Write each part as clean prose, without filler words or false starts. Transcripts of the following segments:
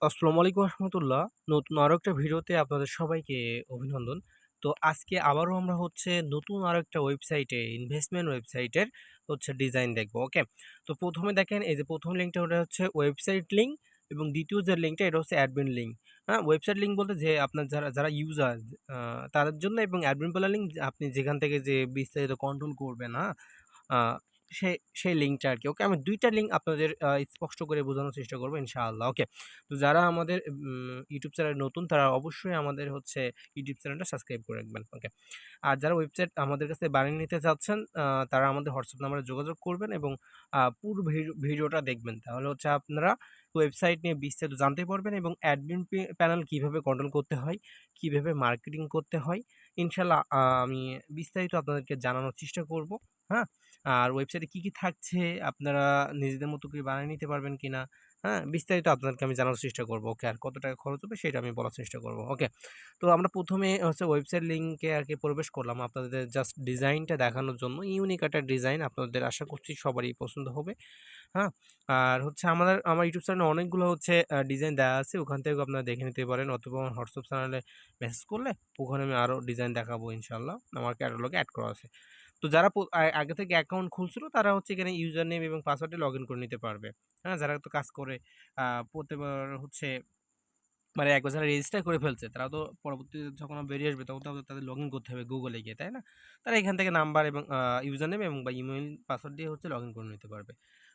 আসসালামু আলাইকুম রহমতুল্লাহ। নতুন আরো একটা ভিডিওতে আপনাদের সবাইকে অভিনন্দন। তো আজকে আবারও আমরা নতুন আরো একটা ওয়েবসাইটে ইনভেস্টমেন্ট ওয়েবসাইটের ডিজাইন দেখবো। ওকে? তো ১ম এ দেখেন এই যে ১ম লিঙ্কটা ওটা হচ্ছে ওয়েবসাইট লিঙ্ক এবং ২য় যে লিঙ্কটা এটা হচ্ছে অ্যাডমিন লিঙ্ক। হ্যাঁ? ওয়েবসাইট লিঙ্ক বলতে যে আপনার যারা ইউজার তাদের জন্য এবং অ্যাডমিন বলা লিঙ্ক আপনি যেখান থেকে যে বিস্তারিত কন্ট্রোল করবেন, হ্যাঁ? আ সে সেই লিঙ্কটা আরকি। ওকে? আমি ২ টা লিঙ্ক আপনাদের স্পষ্ট করে বোঝানোর চেষ্টা করব ইনশাআল্লাহ। ওকে? তো যারা আমাদের ইউটিউব চ্যানেলে নতুন তারা অবশ্যই আমাদের ইউটিউব চ্যানেলটা সাবস্ক্রাইব করে রাখবেন। ওকে? আর যারা ওয়েবসাইট আমাদের কাছে বানিয়ে নিতে চাচ্ছেন তারা আমাদের হোয়াটসঅ্যাপ নাম্বারে যোগাযোগ করবেন এবং পুরো ভিডিওটা দেখবেন। তাহলে আপনারা ওয়েবসাইট নিয়ে বিস্তারিত জানতে পারবেন এবং অ্যাডমিন প্যানেল কিভাবে কন্ট্রোল করতে হয়, কিভাবে মার্কেটিং করতে হয়। ইনশাআল্লাহ আমি বিস্তারিত আপনাদেরকে জানানোর চেষ্টা করব। হ্যাঁ? আর ওয়েবসাইটে কি থাকছে আপনারা নিজেদের মতো করে বানিয়ে নিতে পারবেন কিনা, হ্যাঁ? বিস্তারিত আপনাদেরকে আমি জানানোর চেষ্টা করব। ওকে? আর কত টাকা খরচ হবে সেটা আমি বলার চেষ্টা করব। ওকে? তো আমরা ১ম এ ওয়েবসাইট লিংকে আরকি প্রবেশ করলাম আপনাদের জাস্ট ডিজাইনটা দেখানোর জন্য। ইউনিক একটা ডিজাইন আপনাদের আশা করছি সবারই পছন্দ হবে। হ্যাঁ? আর আমার ইউটিউব চ্যানেলে অনেকগুলো ডিজাইন দেওয়া আছে। ওখান থেকেও আপনারা দেখে নিতে পারেন অথবা আমার হোয়াটসঅ্যাপ চ্যানেলে মেসেজ করলে ওখানে আমি আরো ডিজাইন দেখাবো ইনশাআল্লাহ। আমার ক্যাটালগে এড করা আছে। তো যারা আগে থেকে অ্যাকাউন্ট খুলছিল তারা এখানে ইউজার নেম এবং পাসওয়ার্ডে লগইন করে নিতে পারবে। হ্যাঁ? যারা তো কাজ করে প্রতিবার মানে একবার যারা রেজিস্টার করে ফেলছে তারা তো পরবর্তীতে যখন বেরিয়ে আসবে তখন তো তাদের লগইন করতে হবে গুগলে গিয়ে, তাই না? তারা এখান থেকে নাম্বার এবং ইউজার নেম এবং বা ইমেইল পাসওয়ার্ড দিয়ে লগইন করে নিতে পারবে।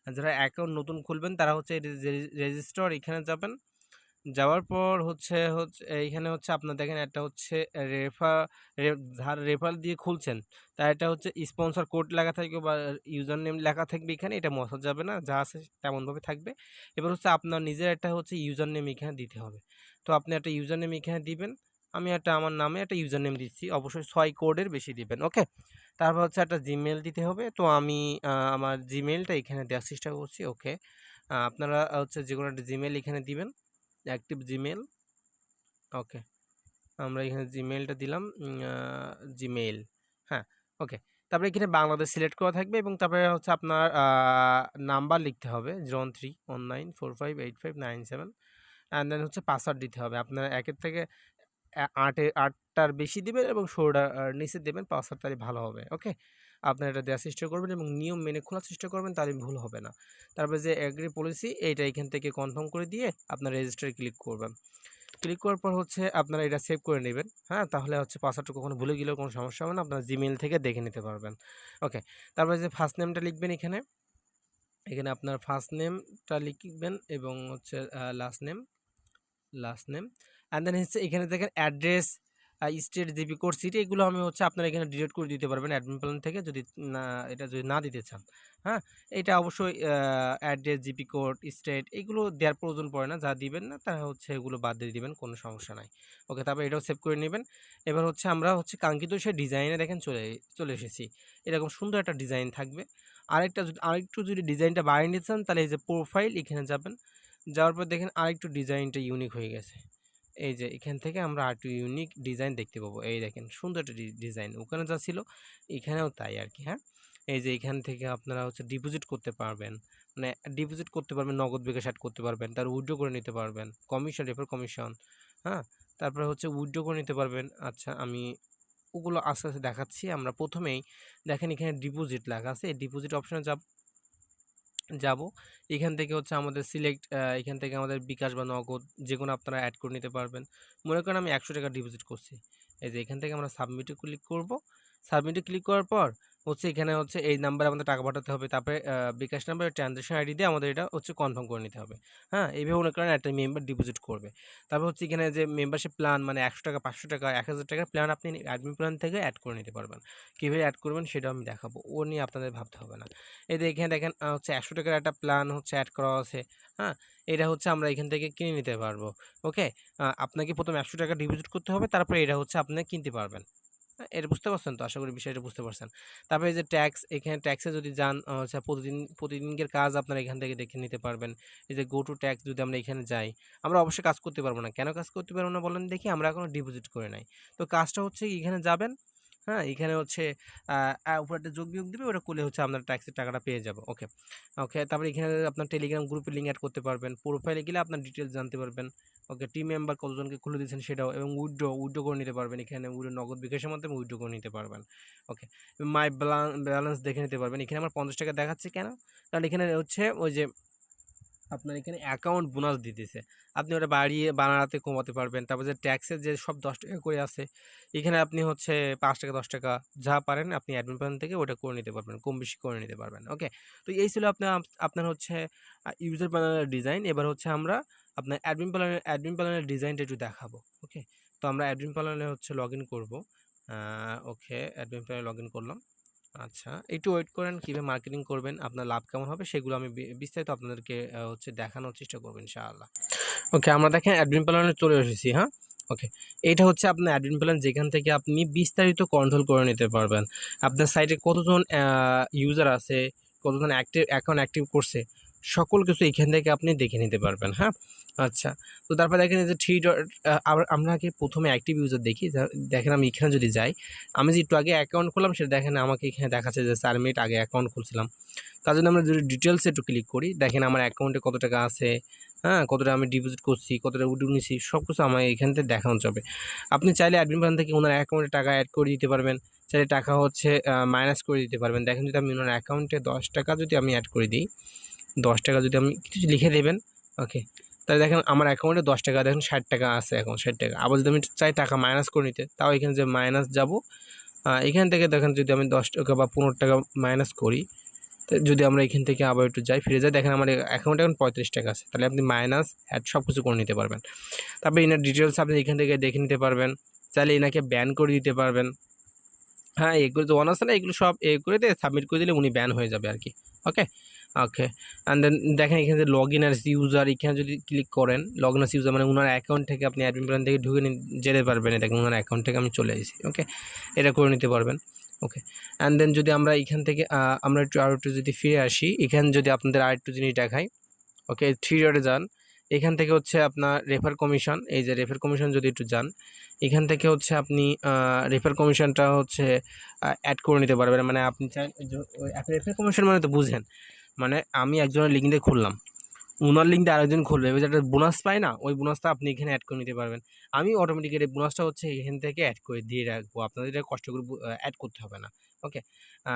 আর যারা অ্যাকাউন্ট নতুন খুলবেন তারা রেজিস্টার এখানে যাবেন। যাওয়ার পর এইখানে আপনার দেখেন একটা রেফা রে যার রেফারেল দিয়ে খুলছেন, তার একটা স্পন্সর কোড লেখা থাকবে বা ইউজার নেম লেখা থাকবে এখানে, এটা মোছা যাবে না। যা আছে তেমনভাবে থাকবে। এবার আপনার নিজের একটা ইউজার নেম এখানে দিতে হবে। তো আপনি একটা ইউজার নেম এখানে দিবেন। আমি আমার নামে একটা ইউজার নেম দিচ্ছি। অবশ্যই ৬ কোডের বেশি দিবেন। ওকে? তারপর একটা জিমেইল দিতে হবে। তো আমি আমার জিমেইলটা এখানে দেওয়ার চেষ্টা করছি। ওকে? আপনারা যেকোনো একটা জিমেইল এখানে দিবেন। Active Gmail. ওকে। আমরা এখানে জিমেইলটা দিলাম। জিমেইল। হ্যাঁ, ওকে। তারপরে এখানে বাংলাদেশ সিলেক্ট করা থাকবে এবং তারপরে আপনার নাম্বার লিখতে হবে 01319458597 অ্যান্ড দেন পাসওয়ার্ড দিতে হবে। আপনার ১ এর থেকে ৮ টার বেশি দিবেন এবং ১৬ টার নিচে দিবেন, পাসওয়ার্ড তাহলে ভালো হবে। ওকে? আপনারা এটা দেওয়ার চেষ্টা করবেন এবং নিয়ম মেনে খোলার চেষ্টা করবেন, তাহলে ভুল হবে না। তারপরে যে এগ্রি পলিসি এইটা এখান থেকে কনফার্ম করে দিয়ে আপনার রেজিস্টারে ক্লিক করবেন। ক্লিক করার পর আপনারা এটা সেভ করে নেবেন। হ্যাঁ? তাহলে পাসওয়ার্ডটা কখনো ভুলে গেলেও কোনো সমস্যা হবে না। আপনার জিমেইল থেকে দেখে নিতে পারবেন। ওকে। তারপরে যে ফার্স্ট নেমটা লিখবেন এখানে। এখানে আপনার ফার্স্ট নেমটা লিখবেন এবং লাস্ট নেম অ্যান্ড দেন এখানে দেখেন address, state, GP code, city এগুলো আমি আপনারা এখানে ডিলিট করে দিতে পারবেন অ্যাডমিন প্ল্যান থেকে না এটা যদি না দিতে চান। হ্যাঁ? এটা অবশ্যই অ্যাড্রেস, জিপি কোড, স্টেট এগুলো দেওয়ার প্রয়োজন পড়ে না। যা দিবেন না তারা এগুলো বাদ দিয়ে দিবেন, কোনো সমস্যা নাই। ওকে, তারপর এটাও সেভ করে নিবেন। এবার আমরা কাঙ্ক্ষিত সেই ডিজাইনে দেখেন চলে এসেছি। এরকম সুন্দর একটা ডিজাইন থাকবে। আরেকটু যদি ডিজাইনটা বাড়িয়ে নিতে চান তাহলে এই যে প্রোফাইল এখানে যাবেন। যাওয়ার পর দেখেন আরেকটু ডিজাইনটা ইউনিক হয়ে গেছে। এই যে এখান থেকে আমরা আরেকটু ইউনিক ডিজাইন দেখতে পাবো। এই দেখেন সুন্দর একটা ডিজাইন। ওখানে যা ছিল এখানেও তাই আরকি, হ্যাঁ? এই যে এখান থেকে আপনারা ডিপোজিট করতে পারবেন। মানে ডিপোজিট করতে পারবেন, নগদ বিকাশ এড করতে পারবেন। উইথড্র করে নিতে পারবেন। রেফার কমিশন, হ্যাঁ? তারপরে উইথড্র করে নিতে পারবেন। আচ্ছা, আমি ওগুলো আস্তে, আস্তে দেখাচ্ছি। আমরা ১ম এই দেখেন এখানে ডিপোজিট লেখা আছে। এই ডিপোজিট অপশনে যাব। এখান থেকে আমাদের সিলেক্ট এখান থেকে আমাদের বিকাশ বা নগদ যেকোনো আপনারা এড করে নিতে পারবেন। মনে করেন আমি ৳১০০ ডিপোজিট করছি। এই যে এখান থেকে আমরা সাবমিটে ক্লিক করব। সাবমিটে ক্লিক করার পর এখানে এই নাম্বারে আমাদের টাকা পাঠাতে হবে। তারপরে বিকাশ নাম্বারে ট্রান্সেকশন আইডি দিয়ে আমাদের এটা কনফার্ম করে নিতে হবে। হ্যাঁ? এইভাবে মনে করেন একটা মেম্বার ডিপোজিট করবে। তারপর এখানে যে মেম্বারশিপ প্ল্যান মানে ৳১০০, ৳৫০০, ৳১,০০০ প্ল্যান আপনি অ্যাডমিন প্ল্যান থেকে এড করে নিতে পারবেন। কিভাবে এড করবেন সেটাও আমি দেখাবো। ও নিয়ে আপনাদের ভাবতে হবে না। এই যে এখানে দেখেন ৳১০০ একটা প্ল্যান এড করা আছে। হ্যাঁ? এটা আমরা এখান থেকে কিনে নিতে পারবো। ওকে? আপনাকে ১ম ৳১০০ ডিপোজিট করতে হবে। তারপরে এটা আপনি কিনতে পারবেন। এটা বুঝতে পারছেন তো? আশা করি বিষয়টা বুঝতে পারছেন। তারপরে এই যে ট্যাক্স, এখানে ট্যাক্সে যদি যান প্রতিদিনকার কাজ আপনারা এখান থেকে দেখে নিতে পারবেন। এই যে গো টু ট্যাক্স যদি আমরা এখানে যাই, আমরা অবশ্যই কাজ করতে পারবো না। কেন কাজ করতে পারবো না বলেন দেখি? আমরা এখনো ডিপোজিট করি নাই। তো কাজটা এখানে যাবেন। হ্যাঁ, এখানে হচ্ছে উপরে একটা যোগ বিয়োগ দিবে, ওটা করলে হচ্ছে আপনার ট্যাক্সের টাকাটা পেয়ে যাবো। ওকে, ওকে। তারপরে এখানে আপনার টেলিগ্রাম গ্রুপে লিঙ্ক এড করতে পারবেন। প্রোফাইলে গেলে আপনার ডিটেইলস জানতে পারবেন। ওকে, টিম মেম্বার কতজনকে খুলে দিয়েছেন সেটাও, এবং উইথড্র করে নিতে পারবেন। এখানে নগদ বিকাশের মাধ্যমে উইথড্র করে নিতে পারবেন। ওকে, মাই ব্যালেন্স দেখে নিতে পারবেন। এখানে আমার 50 টাকা দেখাচ্ছে কেন? কারণ এখানে হচ্ছে ওই যে আপনার এখানে অ্যাকাউন্ট বোনাস দিতেছে। আপনি ওটা বাড়িয়ে বাড়াতে কমাতে পারবেন। তারপর যে ট্যাক্সের যে সব 10 টাকা করে আছে, এখানে আপনি হচ্ছে ৫ টাকা 10 টাকা যা পারেন আপনি অ্যাডমিন প্ল্যান থেকে ওটা করে নিতে পারবেন। কম বেশি করে নিতে পারবেন। ওকে? তো এই ছিল আপনার হচ্ছে ইউজার প্যানেলের ডিজাইন। এবার হচ্ছে আমরা আপনার অ্যাডমিন প্যানেলের ডিজাইনটা একটু দেখাবো। ওকে? তো আমরা অ্যাডমিন প্যানেলে হচ্ছে লগইন করব। ওকে, অ্যাডমিন প্যানেলে লগইন করলাম। আচ্ছা, একটু ওয়েট করেন। কিভাবে মার্কেটিং করবেন, আপনার লাভ কেমন হবে সেগুলো আমি বিস্তারিত আপনাদেরকে হচ্ছে দেখানোর চেষ্টা করব ইনশাআল্লাহ। ওকে, আমরা দেখেন অ্যাডমিন প্ল্যানে চলে এসেছি। হ্যাঁ, ওকে। এইটা হচ্ছে আপনার অ্যাডমিন প্ল্যান, যেখান থেকে আপনি বিস্তারিত কন্ট্রোল করে নিতে পারবেন। আপনার সাইটে কতজন ইউজার আছে, কতজন অ্যাকাউন্ট অ্যাক্টিভ করছে, সকল কিছু এখান থেকে আপনি দেখে নিতে পারবেন। হ্যাঁ, আচ্ছা। তো তারপর দেখেন এই যে থ্রি ডট, আমরা আগে প্রথমে অ্যাক্টিভ ইউজার দেখি। দেখেন আমি এখানে যদি যাই, আমি যে একটু আগে অ্যাকাউন্ট খুললাম সেটা দেখেন আমাকে এখানে দেখাচ্ছে যে 4 মিনিট আগে অ্যাকাউন্ট খুলছিলাম। তার জন্য আমরা যদি ডিটেলসে একটু ক্লিক করি, দেখেন আমার অ্যাকাউন্টে কত টাকা আছে, হ্যাঁ, কতটা আমি ডিপোজিট করছি, কতটা উইথড্র নিছি, সব কিছু আমার এখান থেকে দেখানো যাবে। আপনি চাইলে অ্যাডমিন প্ল্যান থেকে ওনার অ্যাকাউন্টে টাকা অ্যাড করে দিতে পারবেন, চাইলে টাকা হচ্ছে মাইনাস করে দিতে পারবেন। দেখেন যদি আমি ওনার অ্যাকাউন্টে 10 টাকা যদি আমি অ্যাড করে দিই, 10 টাকা যদি আমি কিছু লিখে দেবেন। ওকে, তাহলে দেখেন আমার অ্যাকাউন্টে 10 টাকা, দেখেন 60 টাকা আছে, এখন 60 টাকা। আবার যদি আমি চাই টাকা মাইনাস করে নিতে, তাও এখানে যে মাইনাস যাব, এখান থেকে দেখেন যদি আমি 10 টাকা বা 15 টাকা মাইনাস করি, তো যদি আমরা এখান থেকে আবার একটু যাই, ফিরে যাই, দেখেন আমার অ্যাকাউন্টে এখন 35 টাকা আছে। তাহলে আপনি মাইনাস অ্যাড সব কিছু করে নিতে পারবেন। তারপরে এনার ডিটেলস আপনি এখান থেকে দেখে নিতে পারবেন। চাইলে এনাকে ব্যান করে দিতে পারবেন। হ্যাঁ, এগুলো যে অন আছে না, এগুলো সব করে দিয়ে সাবমিট করে দিলে উনি ব্যান হয়ে যাবে আর কি। ওকে, ওকে। অ্যান্ড দেন দেখেন এখানে যে লগ ইন অ্যাজ ইউজার, এখানে যদি ক্লিক করেন, লগ ইন অ্যাজ ইউজার মানে ওনার অ্যাকাউন্ট থেকে আপনি অ্যাডমিন প্ল্যান থেকে ঢুকে যেতে পারবেন। দেখেন ওনার অ্যাকাউন্ট থেকে আমি চলে এসেছি। ওকে, এটা করে নিতে পারবেন। ওকে, অ্যান্ড দেন যদি আমরা এখান থেকে আমরা আরও একটু যদি ফিরে আসি, এখানে যদি আপনাদের আরেকটু জিনিস দেখাই। ওকে, থ্রি ডটে যান। এখান থেকে হচ্ছে আপনার রেফার কমিশন, এই যে রেফার কমিশন যদি একটু যান, এখান থেকে হচ্ছে আপনি রেফার কমিশনটা হচ্ছে অ্যাড করে নিতে পারবেন। মানে আপনি চাই রেফার কমিশন মানে তো বুঝেন, মানে আমি একজনের লিঙ্ক দিয়ে খুললাম, ওনার লিঙ্ক দিয়ে আরেকজন খুলবে, এবার যেটা বোনাস পায় না, ওই বোনাসটা আপনি এখানে অ্যাড করে নিতে পারবেন। আমি অটোমেটিক্যালি বোনাসটা হচ্ছে এখান থেকে অ্যাড করে দিয়ে রাখবো, আপনাদের এটা কষ্ট করে অ্যাড করতে হবে না। ওকে,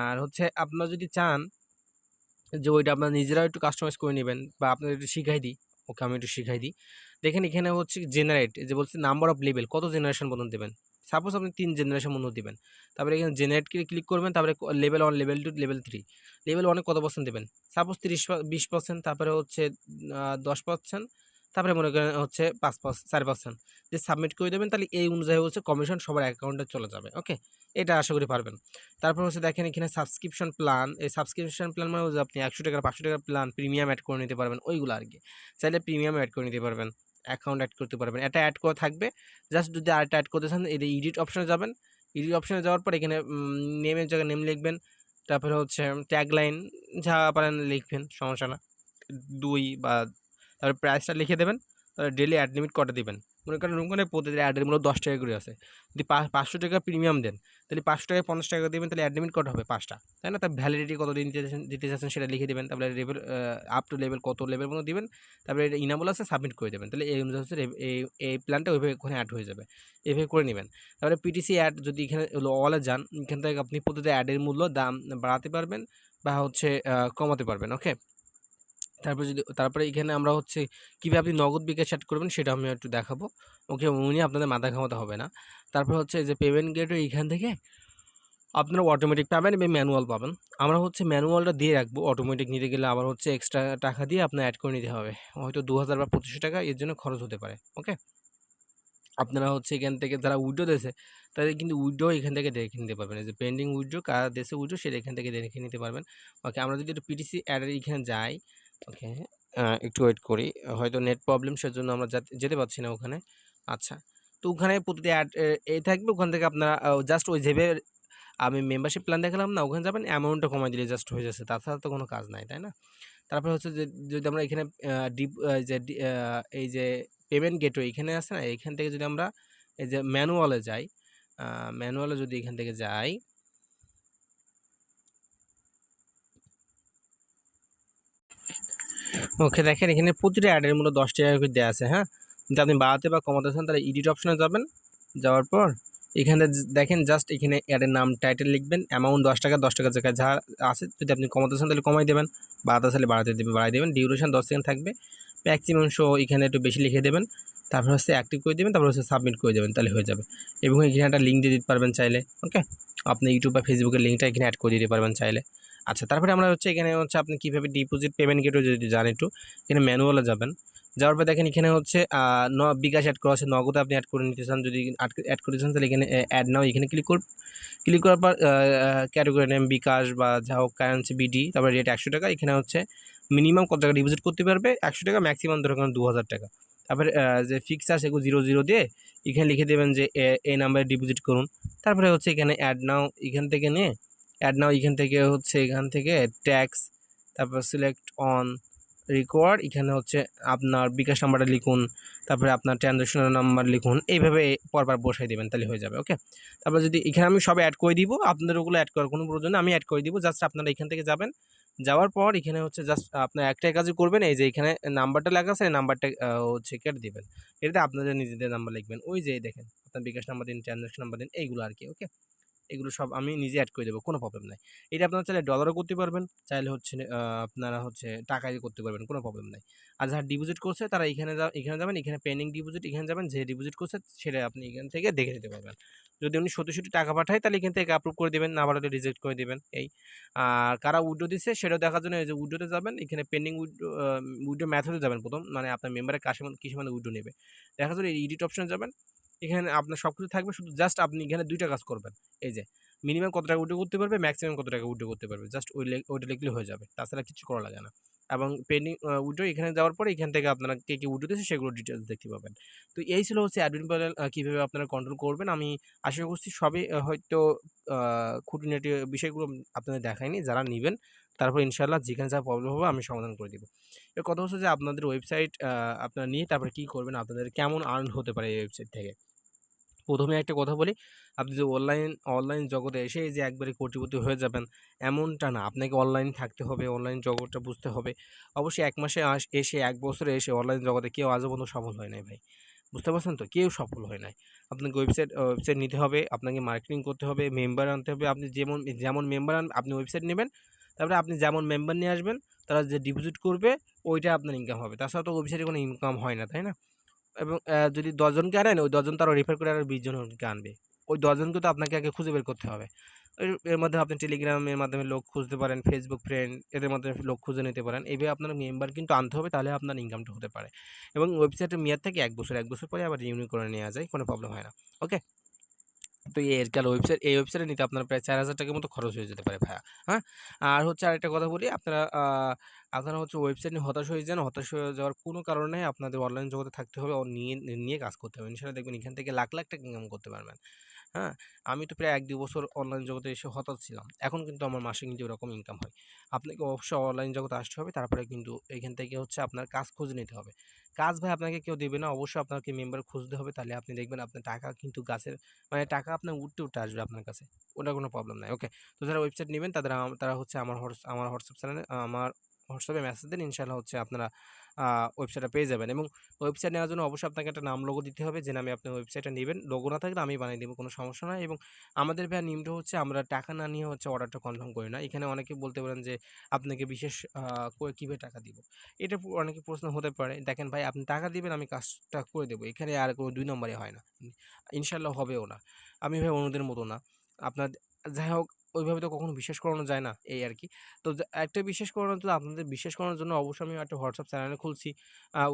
আর হচ্ছে আপনারা যদি চান যে ওইটা আপনার নিজেরাও একটু কাস্টমাইজ করে নেবেন, বা আপনাদের একটু শিখাই দিই। ওকে, আমি একটু শিখাই দিই। দেখেন এখানে হচ্ছে জেনারেট, যে বলছে নাম্বার অফ লেভেল, কত জেনারেশন পর্যন্ত দেবেন। সাপোজ আপনি 3 জেনারেশন পর্যন্ত দিবেন। তারপরে এখানে জেনারেট ক্লিক করবেন, তারপরে লেভেল 1, লেভেল 2, লেভেল 3। লেভেল 1 এ কত পার্সেন্ট দেবেন? সাপোজ 20%, তারপরে হচ্ছে 10%, তারপরে মনে করেন হচ্ছে 4%। যে সাবমিট করে দেবেন, তাহলে এই অনুযায়ী হচ্ছে কমিশন সবার অ্যাকাউন্টে চলে যাবে। ওকে, এটা আশা করি পারবেন। তারপর হচ্ছে দেখেন এখানে সাবস্ক্রিপশন প্ল্যান, এই সাবস্ক্রিপশন প্ল্যান মানে হচ্ছে আপনি 100 টাকা 500 টাকার প্ল্যান প্রিমিয়াম অ্যাড করে নিতে পারবেন, ওইগুলো আর কি। চাইলে প্রিমিয়াম অ্যাড করে নিতে পারবেন, অ্যাকাউন্ট অ্যাড করতে পারবেন। এটা অ্যাড করা থাকবে। জাস্ট যদি আরেকটা অ্যাড করতে চান, এই এডিট অপশনে যাবেন। এডিট অপশনে যাওয়ার পর এখানে নেমের জায়গায় নেম লিখবেন। তারপরে হচ্ছে ট্যাগলাইন যা পারেন লিখবেন, সমস্যা না। 2 বা তারপরে প্রাইসটা লিখে দেবেন। তারপরে ডেইলি অ্যাড লিমিট কটা দিবেন। মনে করেন ওখানে প্রতিদিন অ্যাডের মূল্য 10 টাকা করে আছে। যদি 500 টাকা প্রিমিয়াম দেন, তাহলে 500 টাকায় 50 টাকা দিবেন, তাহলে অ্যাড লিমিট কত হবে? 5টা, তাই না? তার ভ্যালিডিটি কতদিন দিতে চাচ্ছেন সেটা লিখে দেবেন। তারপরে লেভেল আপ টু লেভেল কত লেভেল পর্যন্ত দিবেন। তারপরে এটা ইনাবল আছে, সাবমিট করে দেবেন। তাহলে এই অনুযায়ী হচ্ছে এই প্ল্যানটা ওইভাবে ওখানে অ্যাড হয়ে যাবে। এভাবে করে নেবেন। তারপরে পিটিসি অ্যাড যদি এখানে অলে যান, এখান থেকে আপনি প্রতিটা অ্যাডের মূল্য দাম বাড়াতে পারবেন বা হচ্ছে কমাতে পারবেন। ওকে, তারপরে এখানে আমরা হচ্ছে কীভাবে আপনি নগদ বিকাশ সেট করবেন সেটা আমি একটু দেখাবো। ওকে, উনি আপনাদের মাথা ঘামাতে হবে না। তারপর হচ্ছে যে পেমেন্ট গেটওয়ে, এইখান থেকে আপনারা অটোমেটিক পাবেন এবং ম্যানুয়াল পাবেন। আমরা হচ্ছে ম্যানুয়ালটা দিয়ে রাখবো, অটোমেটিক নিতে গেলে আবার হচ্ছে এক্সট্রা টাকা দিয়ে আপনার অ্যাড করে নিতে হবে। হয়তো 2000 বা 2500 টাকা এর জন্য খরচ হতে পারে। ওকে, আপনারা হচ্ছে এখান থেকে যারা উইথড্র দিয়েছে তাদের কিন্তু উইথড্র এখান থেকে দেখে নিতে পারবেন। এই যে পেন্ডিং উইথড্র কারা দেশে উইথড্র সেটা এখান থেকে দেখে নিতে পারবেন। ওকে, আমরা যদি একটু পিটিসি অ্যাডের এখানে যাই। ওকে, একটু ওয়েট করি, হয়তো নেট প্রবলেম সেজন্য আমরা যেতে পারছি না ওখানে। আচ্ছা, তো ওখানে প্রতিটি অ্যাড থাকবে, ওখান থেকে আপনারা জাস্ট ওই যেভাবে আমি মেম্বারশিপ প্ল্যান দেখালাম না, ওখানে যাবেন, অ্যামাউন্টটা কমাই দিলে জাস্ট হয়ে যাচ্ছে, তাছাড়া তো কোনো কাজ নাই, তাই না? তারপরে হচ্ছে যে যদি আমরা এখানে এই যে পেমেন্ট গেটওয়ে এখানে আছে না, এখান থেকে যদি আমরা এই যে ম্যানুয়ালে যাই, ম্যানুয়ালে যদি এখান থেকে যাই, ওকে দেখেন এখানে প্রতিটা অ্যাডের মূল্য 10 টাকা করে দেওয়া আছে। হ্যাঁ, যদি আপনি বাড়াতে বা কমাতে চান তাহলে এডিট অপশনে যাবেন, যাওয়ার পর এখানে দেখেন জাস্ট এখানে অ্যাডের নাম টাইটেল লিখবেন, অ্যামাউন্ট 10 টাকা, 10 টাকার জায়গায় যা আছে যদি আপনি কমাতে চান তাহলে কমাই দেবেন, বাড়াতে চাইলে বাড়াই দেবেন, ডিউরেশন 10 সেকেন্ড থাকবে, ম্যাক্সিমাম শো এখানে একটু বেশি লিখে দেবেন, তারপর হচ্ছে অ্যাক্টিভ করে দেবেন, তারপর হচ্ছে সাবমিট করে দেবেন, তাহলে হয়ে যাবে। এবং এখানে একটা লিঙ্ক দিয়ে দিতে পারবেন চাইলে। ওকে, আপনি ইউটিউব বা ফেসবুকের লিঙ্কটা এখানে অ্যাড করে দিতে পারবেন চাইলে। আচ্ছা, তারপরে আমরা হচ্ছে এখানে হচ্ছে আপনি কীভাবে ডিপোজিট পেমেন্ট গেটও যদি জান একটু, এখানে ম্যানুয়ালে যাবেন, যাওয়ার পর দেখেন এখানে হচ্ছে বিকাশ অ্যাড করা আছে, নগদে আপনি অ্যাড করে নিতে চান, যদি অ্যাড করে চান তাহলে এখানে অ্যাড নাও এখানে ক্লিক করার পর ক্যাটাগরি নেম বিকাশ বা যা হোক কারেন্সি বিডি, তারপরে রেট 100 টাকা। এখানে হচ্ছে মিনিমাম কত টাকা ডিপোজিট করতে পারবে 100 টাকা, ম্যাক্সিমাম ধরে রাখুন 2000 টাকা। তারপরে যে ফিক্স আছে সেগুলো 00 দিয়ে এখানে লিখে দেবেন যে এই নাম্বারে ডিপোজিট করুন। তারপরে হচ্ছে এখানে অ্যাড নাও এখান থেকে নিয়ে এখান থেকে হচ্ছে এখান থেকে ট্যাক্স, তারপর সিলেক্ট অন রিকোয়ার্ড, এখানে হচ্ছে আপনার বিকাশ নাম্বারটা লিখুন, তারপরে আপনার ট্রানজ্যাকশনের নাম্বার লিখুন, এইভাবে পরপর বসাই দেবেন, তাহলে হয়ে যাবে। ওকে, তারপর যদি এখানে আমি সব অ্যাড করে দিব, আপনাদের ওগুলো অ্যাড করার কোনো প্রয়োজন নেই, আমি অ্যাড করে দিব। জাস্ট আপনারা এখান থেকে যাবেন, যাওয়ার পর এখানে হচ্ছে জাস্ট আপনার একটাই কাজই করবেন, এই যে এখানে নাম্বারটা লেখা আছে এই নাম্বারটা হচ্ছে কেটে দিবেন, এটাতে আপনাদের নিজেদের নাম্বার লিখবেন, ওই যে দেখেন আপনার বিকাশ নাম্বার দিন, ট্রানজ্যাকশন নাম্বার দিন, এইগুলো আর কি। ওকে, এগুলো সব আমি নিজে অ্যাড করে দেবো, কোনো প্রবলেম নাই। এটা আপনারা চাইলে ডলারও করতে পারবেন, চাইলে হচ্ছে আপনারা হচ্ছে টাকায় করতে পারবেন, কোনো প্রবলেম নাই। আর যারা ডিপোজিট করছে তারা এখানে যাবেন, এখানে পেন্ডিং ডিপোজিট এখানে যাবেন, যে ডিপোজিট করছে সেটা আপনি এখান থেকে দেখে নিতে পারবেন। যদি উনি সত্যি সত্যি টাকা পাঠায় তাহলে এখান থেকে অ্যাপ্রুভ করে দেবেন, না পাঠালে রিজেক্ট করে দেবেন এই। আর কারা উইথড্র দিচ্ছে সেটাও দেখার জন্য এই যে উইথড্রতে যাবেন, এখানে পেন্ডিং উইথড্র মেথডে যাবেন প্রথম, মানে আপনার মেম্বারের কিসের মানে উইথড্র নেবে দেখার জন্য এই এডিট অপশনে যাবেন, এখানে আপনার সব কিছু থাকবে, শুধু জাস্ট আপনি এখানে দুইটা কাজ করবেন, এই যে মিনিমাম কত টাকা উইথড্র করতে পারবে, ম্যাক্সিমাম কত টাকা উইথড্র করতে পারবে, জাস্ট ওইটা লিখলে হয়ে যাবে, তাছাড়া কিছু করা লাগে না। এবং পেন্ডিং উইথড্র এখানে যাওয়ার পরে এখান থেকে আপনারা কে উইথড্র দিয়েছে সেগুলো ডিটেলস দেখতে পাবেন। তো এই ছিল হচ্ছে অ্যাডমিন প্যানেল কীভাবে আপনারা কন্ট্রোল করবেন। আমি আশা করছি সবই হয়তো খুঁটিনাটি বিষয়গুলো আপনাদের দেখায়নি, যারা নেবেন তারপর ইনশাল্লাহ যেখানে যা প্রবলেম হবে আমি সমাধান করে দিব। এর কথা হচ্ছে যে আপনাদের ওয়েবসাইট আপনারা নিয়ে তারপরে কী করবেন, আপনাদের কেমন আর্ন হতে পারে এই ওয়েবসাইট থেকে। প্রথমে একটা কথা বলি, আপনি যে অনলাইন জগতে এসে যে একবারে কোটিপতি হয়ে যাবেন এমনটা না। আপনাকে অনলাইন থাকতে হবে, অনলাইন জগৎটা বুঝতে হবে। অবশ্যই ১ মাসে এসে ১ বছরে এসে অনলাইন জগতে কেউ আজও পর্যন্ত সফল হয় নাই ভাই। বুঝতে পারছেন তো? কেউ সফল হয় নাই। আপনাকে ওয়েবসাইট নিতে হবে, আপনাকে মার্কেটিং করতে হবে, মেম্বার আনতে হবে। আপনি যেমন মেম্বার আপনি ওয়েবসাইট নেবেন, তারপরে আপনি যেমন মেম্বার নিয়ে আসবেন, তারা যে ডিপোজিট করবে ওইটা আপনার ইনকাম হবে। তাছাড়া তো ওয়েবসাইটে কোনো ইনকাম হয় না, তাই না? এবং যদি ১০ জনকে আনেন, ওই ১০ জন তারা রেফার করে আরো ২০ জনকে আনবে। ওই ১০ জনকে তো আপনাকে আগে খুঁজে বের করতে হবে। এর মধ্যে আপনি টেলিগ্রামের মাধ্যমে লোক খুঁজতে পারেন, ফেসবুক ফ্রেন্ড এদের মাধ্যমে লোক খুঁজে নিতে পারেন। এইভাবে আপনার মেম্বার কিন্তু আনতে হবে, তাহলে আপনার ইনকামটা হতে পারে। এবং ওয়েবসাইটের মেয়াদ থাকে ১ বছর। ১ বছর পরে আবার রিনিউ করে নেওয়া যায়, কোনো প্রবলেম হয় না। ওকে? তো এই ওয়েবসাইটে নিতে আপনার প্রায় ৪,০০০ টাকার মতো খরচ হয়ে যেতে পারে ভাইয়া। হ্যাঁ? আর হচ্ছে আরেকটা কথা বলি, আপনারা হচ্ছে ওয়েবসাইট নিয়ে হতাশ হয়ে যান। হতাশ হয়ে যাওয়ার কোনো কারণ নেই। আপনাদের অনলাইন জগতে থাকতে হবে, নিয়ে কাজ করতে হবে। ইনশাআল্লাহ দেখবেন এখান থেকে লাখ, লাখ টাকা ইনকাম করতে পারবেন। হ্যাঁ? আমি তো প্রায় ১-২ বছর অনলাইন জগতে এসে হতাশ ছিলাম। এখন কিন্তু আমার মাসে কিন্তু এরকম ইনকাম হয়। আপনাকে অবশ্যই অনলাইন জগতে আসতে হবে। তারপরে কিন্তু এখান থেকে হচ্ছে আপনার কাজ খুঁজে নিতে হবে। কাজ ভাই আপনাকে কেউ দেবে না। অবশ্যই আপনাকে মেম্বার খুঁজতে হবে। তাহলে আপনি দেখবেন আপনার টাকা কিন্তু মানে টাকা আপনার উঠতে আসবে আপনার কাছে। ওটা কোনো প্রবলেম নাই। ওকে? তো যারা ওয়েবসাইট নিবেন তারা হচ্ছে আমার হোয়াটসঅ্যাপ চ্যানেলে আমার হোয়াটসঅ্যাপে মেসেজ দিন। ইনশাআল্লাহ হচ্ছে আপনারা আ ওয়েবসাইটটা পেয়ে যাবেন। এবং ওয়েবসাইট নেওয়ার জন্য অবশ্যই আপনাকে একটা নাম লোগো দিতে হবে, যে নামে আপনি ওয়েবসাইটটা নিবেন। লোগো না থাকলে আমি বানিয়ে দিব, কোনো সমস্যা নাই। এবং আমাদের ভাইয়া নিয়মটা হচ্ছে আমরা টাকা না নিয়ে হচ্ছে অর্ডারটা কনফার্ম করি না। এখানে অনেকে বলতে পারেন যে আপনাকে বিশেষ করে কিভাবে টাকা দিব? এটা অনেকের প্রশ্ন হতে পারে। দেখেন ভাই, আপনি টাকা দিবেন, আমি কাজটা করে দেব। এখানে আর কোনো ২ নম্বরি হয় না। ইনশাআল্লাহ হবেও না। আমি ভাই অন্যদের মতো না। আপনার যাই হোক, ওইভাবে তো কখনো বিশ্বাস করানো যায় না, এই আরকি। তো একটা বিশ্বাস করানোর জন্য, আপনাদের বিশ্বাস করানোর জন্য অবশ্যই আমি একটা হোয়াটসঅ্যাপ চ্যানেল খুলছি।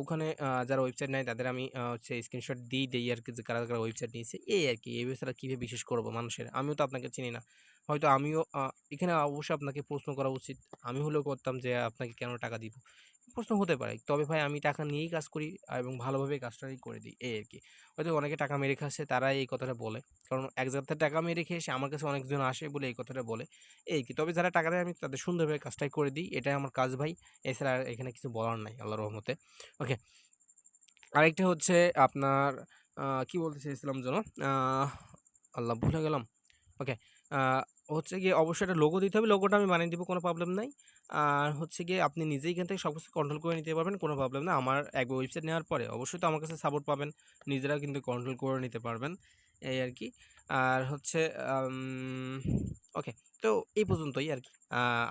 ওখানে যারা ওয়েবসাইট নেয় তাদের আমি হচ্ছে স্ক্রিনশট দেই আরকি, যে কারা ওয়েবসাইট নিয়েছে, এই আরকি। এছাড়া কিভাবে বিশ্বাস করব মানুষের? আমিও তো আপনাকে চিনি না। হয়তো আমিও এখানে অবশ্যই আপনাকে প্রশ্ন করা উচিত। আমি হলেও করতাম যে আপনাকে কেন টাকা দিব? প্রশ্ন হতে পারে। তবে ভাই আমি টাকা নিয়েই কাজ করি এবং ভালোভাবে কাজটাই করে দিই, এই আরকি। হয়তো অনেকে টাকা মেরে খাচ্ছে, তারাই এই কথাটা বলে। কারণ এক জায়গা থেকে টাকা মেরে খেয়ে এসে আমার কাছে অনেকজন আসে বলে এই কথাটা বলে, এই কি। তবে যারা টাকা দেয় আমি তাদের সুন্দরভাবে কাজটাই করে দিই। এটাই আমার কাজ ভাই। এছাড়া আর এখানে কিছু বলার নাই আল্লাহর রহমতে। ওকে। আরেকটা হচ্ছে আপনার কি বলতে চেয়েছিলাম যেন? আহ আল্লাহ ভুলে গেলাম। ওকে। আ হচ্ছে গিয়ে অবশ্যই একটা লোগো দিতে হবে। লোগোটা আমি বানিয়ে দিব, কোনো প্রবলেম নাই। আর হচ্ছে গিয়ে আপনি নিজেই এখান থেকে সবকিছু কন্ট্রোল করে নিতে পারবেন, কোনো প্রবলেম না। আমার এক ওয়েবসাইট নেওয়ার পরে অবশ্যই তো আমার কাছে সাপোর্ট পাবেন। নিজেরাও কিন্তু কন্ট্রোল করে নিতে পারবেন। এই আরকি। আর হচ্ছে আম ওকে। তো এই পর্যন্তই আরকি।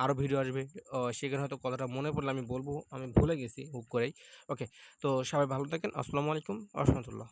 আরো ভিডিও আসবে। সেখানে হয়তো কথাটা মনে পড়লে আমি বলব। আমি ভুলে গেছি হুট করেই। ওকে। তো সবাই ভালো থাকেন। আসসালামু আলাইকুম ওয়া রাহমাতুল্লাহ।